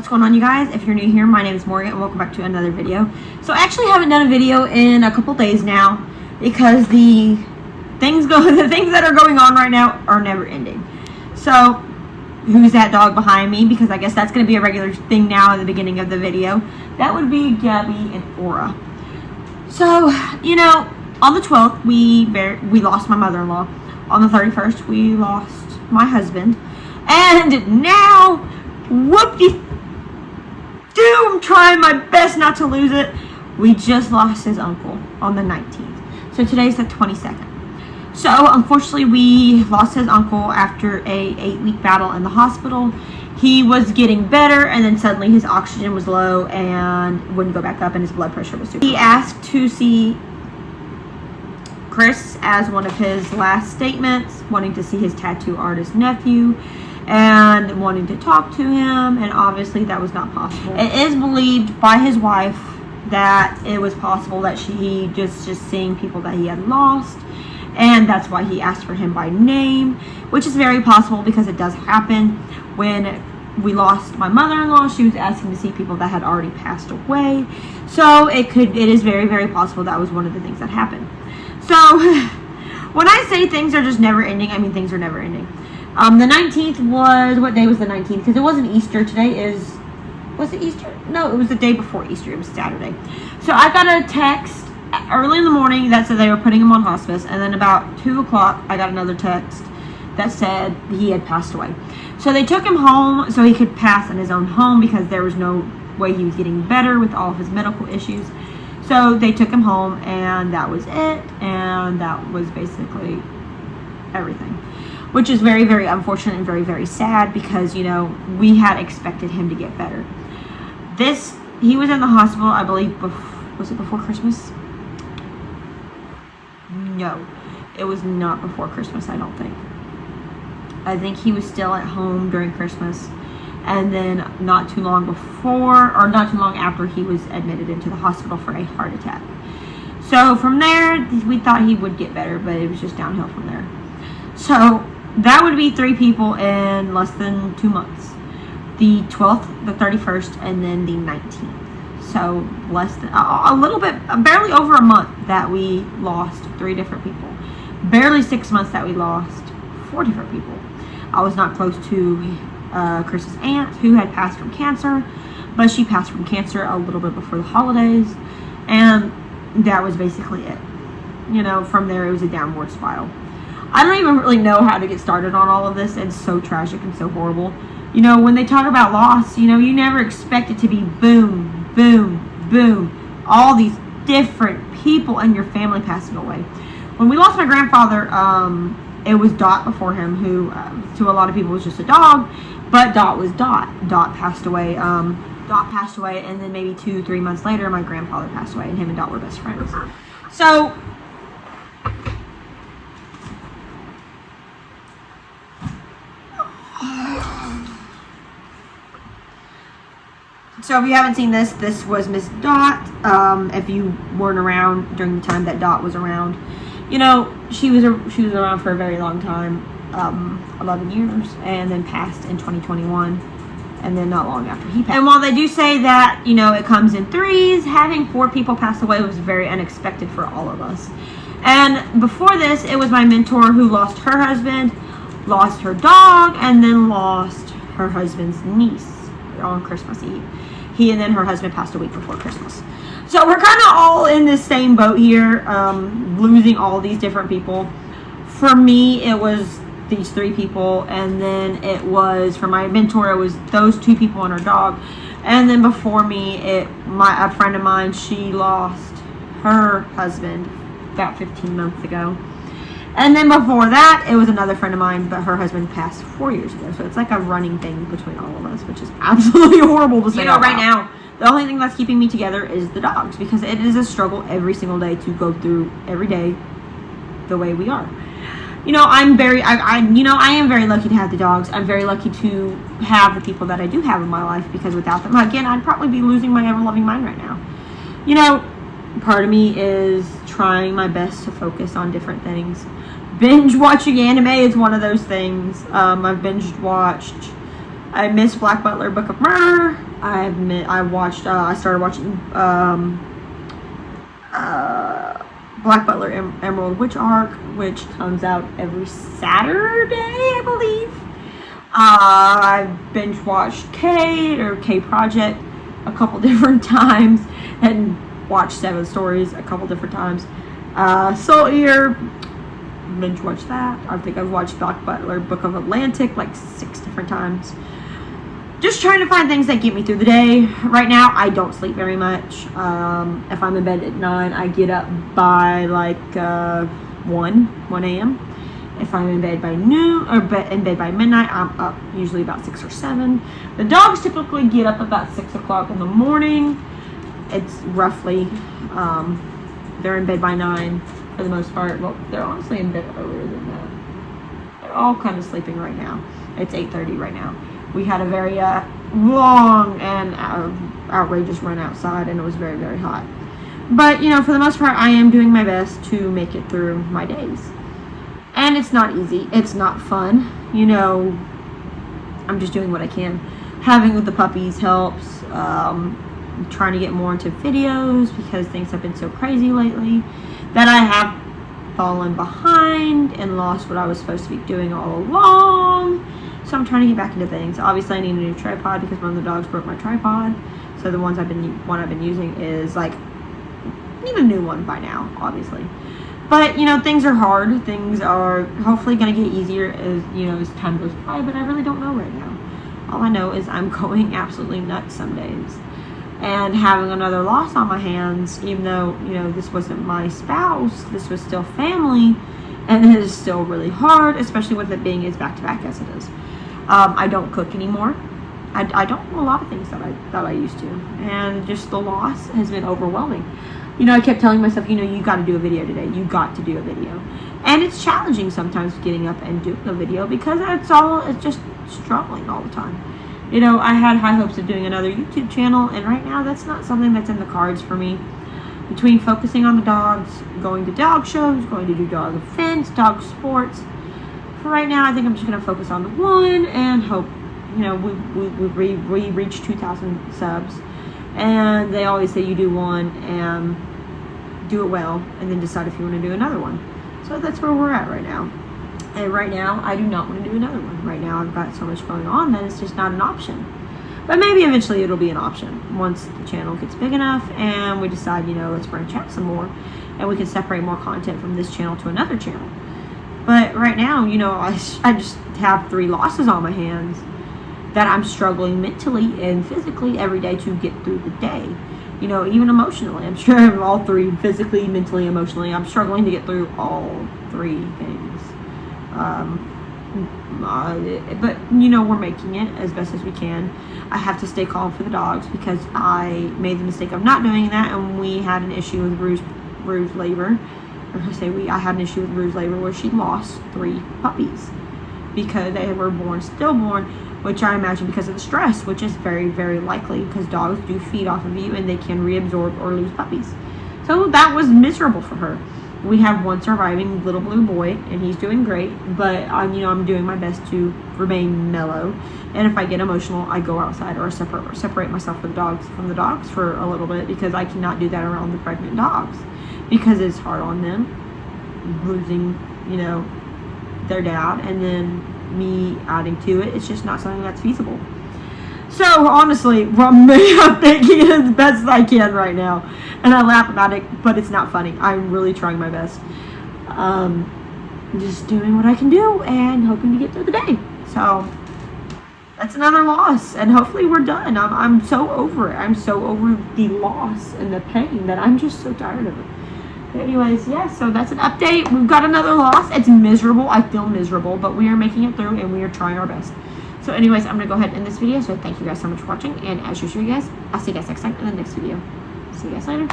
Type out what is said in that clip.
What's going on, you guys? If you're new here, my name is Morgan and welcome back to another video. So I actually haven't done a video in a couple days now because the things that are going on right now are never ending. So who's that dog behind me? Because I guess that's going to be a regular thing now at the beginning of the video. That would be Gabby and Aura. So, you know, on the 12th we lost my mother-in-law. On the 31st we lost my husband. And now, whoop-de I'm trying my best not to lose it. We just lost his uncle on the 19th. So today's the 22nd. So unfortunately we lost his uncle after a 8-week battle in the hospital. He was getting better and then suddenly his oxygen was low and wouldn't go back up and his blood pressure was super. He asked to see Chris as one of his last statements, wanting to see his tattoo artist nephew and wanting to talk to him, and obviously that was not possible. It is believed by his wife that it was possible that he just seeing people that he had lost, and that's why he asked for him by name, which is very possible because it does happen. When we lost my mother-in-law, she was asking to see people that had already passed away, so it is very, very possible that was one of the things that happened. So when I say things are just never ending, I mean things are never ending. The 19th was, what day was the 19th? Because it wasn't Easter. Today was it Easter? No, it was the day before Easter. It was Saturday. So I got a text early in the morning that said they were putting him on hospice. And then about 2 o'clock, I got another text that said he had passed away. So they took him home so he could pass in his own home because there was no way he was getting better with all of his medical issues. So they took him home and that was it. And that was basically everything. Which is very, very unfortunate and very, very sad because, you know, we had expected him to get better. He was in the hospital, I believe, was it before Christmas? No, it was not before Christmas, I don't think. I think he was still at home during Christmas. And then not too long after he was admitted into the hospital for a heart attack. So from there, we thought he would get better, but it was just downhill from there. So that would be 3 people in less than 2 months. The 12th, the 31st, and then the 19th. So less than, a little bit, barely over a month that we lost 3 different people. Barely 6 months that we lost 4 different people. I was not close to Chris's aunt, who had passed from cancer, but she passed from cancer a little bit before the holidays. And that was basically it. You know, from there it was a downward spiral. I don't even really know how to get started on all of this. It's so tragic and so horrible. You know, when they talk about loss, you know, you never expect it to be boom, boom, boom. All these different people in your family passing away. When we lost my grandfather, it was Dot before him, who to a lot of people was just a dog, but Dot was Dot. Dot passed away. Dot passed away, and then maybe 2-3 months later, my grandfather passed away, and him and Dot were best friends. So if you haven't seen this was Miss Dot. If you weren't around during the time that Dot was around, you know, she was around for a very long time, 11 years, and then passed in 2021, and then not long after he passed. And while they do say that, you know, it comes in threes, having 4 people pass away was very unexpected for all of us. And before this, it was my mentor who lost her husband, lost her dog, and then lost her husband's niece on Christmas Eve. He and then her husband passed a week before Christmas. So we're kind of all in this same boat here, losing all these different people. For me, it was these 3 people, and then it was, for my mentor, it was those 2 people and her dog. And then before me, a friend of mine, she lost her husband about 15 months ago. And then before that, it was another friend of mine, but her husband passed 4 years ago. So it's like a running thing between all of us, which is absolutely horrible to say. You know, right now, the only thing that's keeping me together is the dogs, because it is a struggle every single day to go through every day the way we are. You know, I am very lucky to have the dogs. I'm very lucky to have the people that I do have in my life, because without them, again, I'd probably be losing my ever-loving mind right now. You know, part of me is trying my best to focus on different things. Binge watching anime is one of those things. I've binge watched I Miss Black Butler Book of Murder. I started watching Black Butler Emerald Witch Arc, which comes out every Saturday, I believe. I've binge watched K Project a couple different times and watched 7 Stories a couple different times. Soul Ear, binge watched that. I think I've watched Black Butler Book of Atlantic like 6 different times. Just trying to find things that get me through the day. Right now, I don't sleep very much. If I'm in bed at 9, I get up by like 1 a.m. If I'm in bed by noon, or in bed by midnight, I'm up usually about 6 or 7. The dogs typically get up about 6 o'clock in the morning. It's roughly, they're in bed by 9 for the most part. Well, they're honestly in bed earlier than that. They're all kind of sleeping right now. It's 8:30 right now. We had a very long and outrageous run outside, and it was very, very hot. But, you know, for the most part, I am doing my best to make it through my days. And it's not easy. It's not fun. You know, I'm just doing what I can. Having with the puppies helps. Trying to get more into videos because things have been so crazy lately that I have fallen behind and lost what I was supposed to be doing all along. So I'm trying to get back into things. Obviously, I need a new tripod because one of the dogs broke my tripod. So the one I've been using is like, I need a new one by now, obviously. But, you know, things are hard. Things are hopefully going to get easier as, you know, as time goes by. But I really don't know right now. All I know is I'm going absolutely nuts some days. And having another loss on my hands, even though, you know, this wasn't my spouse, this was still family. And it is still really hard, especially with it being as back-to-back as it is. I don't cook anymore. I don't do a lot of things that I used to. And just the loss has been overwhelming. You know, I kept telling myself, you know, you got to do a video today. You got to do a video. And it's challenging sometimes getting up and doing a video because it's just struggling all the time. You know, I had high hopes of doing another YouTube channel, and right now that's not something that's in the cards for me. Between focusing on the dogs, going to dog shows, going to do dog events, dog sports, for right now I think I'm just going to focus on the one and hope, you know, we reach 2,000 subs. And they always say you do one and do it well and then decide if you want to do another one. So that's where we're at right now. And right now, I do not want to do another one. Right now, I've got so much going on that it's just not an option. But maybe eventually it'll be an option once the channel gets big enough and we decide, you know, let's branch out some more and we can separate more content from this channel to another channel. But right now, you know, I just have 3 losses on my hands that I'm struggling mentally and physically every day to get through the day. You know, even emotionally. I'm sure I'm all 3, physically, mentally, emotionally. I'm struggling to get through all 3 things. But, you know, we're making it as best as we can. I have to stay calm for the dogs because I made the mistake of not doing that, and we had an issue with Rue's labor. I had an issue with Rue's labor where she lost 3 puppies because they were stillborn, which I imagine because of the stress, which is very, very likely because dogs do feed off of you and they can reabsorb or lose puppies. So that was miserable for her. We have one surviving little blue boy, and he's doing great, but I'm doing my best to remain mellow. And if I get emotional, I go outside or separate myself from the dogs for a little bit because I cannot do that around the pregnant dogs because it's hard on them losing, you know, their dad, and then me adding to it. It's just not something that's feasible. So honestly, I'm making it as best as I can right now, and I laugh about it, but it's not funny. I'm really trying my best. Just doing what I can do and hoping to get through the day. So that's another loss, and hopefully we're done. I'm so over it. I'm so over the loss and the pain that I'm just so tired of it. But anyways, yeah, so that's an update. We've got another loss. It's miserable. I feel miserable, but we are making it through, and we are trying our best. So anyways, I'm going to go ahead and end this video. So thank you guys so much for watching. And as usual, guys, I'll see you guys next time in the next video. See you guys later.